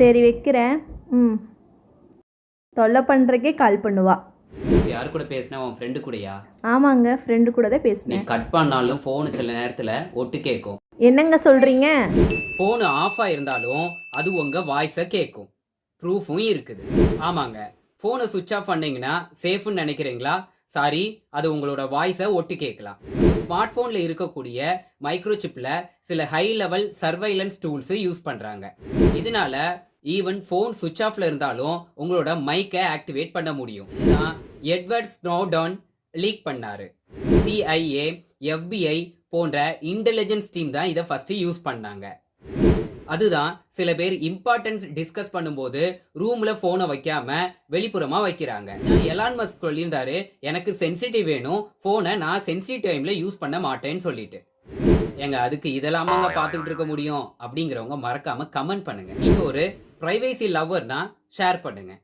சரி வைக்கிறேன். ம். தொல்லை பண்ணுறக்கே கால் பண்ணுவா. யாரு கூட பேசினா? உன் ஃப்ரெண்டு கூடயா? ஆமாங்க, ஃப்ரெண்டு கூட தான் நீ பேசினேன். கட் பண்ணாலும் ஃபோனு சில நேரத்தில் ஒட்டு கேட்கும். என்னங்க சொல்கிறீங்க? ஃபோனு ஆஃப் ஆயிருந்தாலும் அது உங்கள் வாய்ஸை கேட்கும். ப்ரூஃபும் இருக்குது. ஆமாங்க, ஃபோனை சுவிட்ச் ஆஃப் பண்ணீங்கன்னா சேஃப்னு நினைக்கிறீங்களா? சாரி, அது உங்களோட வாய்ஸை ஒட்டு கேட்கலாம். ஸ்மார்ட் ஃபோனில் இருக்கக்கூடிய மைக்ரோசிப்பில் சில high level surveillance tools use பண்ணுறாங்க. இதனால ஈவன் ஃபோன் சுவிட்ச் ஆஃப்ல இருந்தாலும் உங்களோட மைக்கை ஆக்டிவேட் பண்ண முடியும். இதுதான் எட்வர்ட் ஸ்னோடன் லீக் பண்ணாரு. CIA, FBI போன்ற இன்டெலிஜென்ஸ் டீம் தான் இதை ஃபர்ஸ்ட் யூஸ் பண்ணாங்க. அதுதான் சில பேர் இம்பார்ட்டன்ஸ் டிஸ்கஸ் பண்ணும்போது ரூம்ல போனை வைக்காம வெளிப்புறமா வைக்கிறாங்க. எலான் மஸ்க் சொல்லியிருந்தாரு, எனக்கு சென்சிட்டிவ் வேணும், போனை நான் சென்சிட்டிவ் டைம்ல யூஸ் பண்ண மாட்டேன்னு சொல்லிட்டு. ஏங்க, அதுக்கு இதெல்லாமாங்க பார்த்துக்கிட்டு இருக்க முடியும் அப்படிங்கிறவங்க மறக்காம கமெண்ட் பண்ணுங்க. நீங்க ஒரு பிரைவேசி லவ்வர்னா ஷேர் பண்ணுங்க.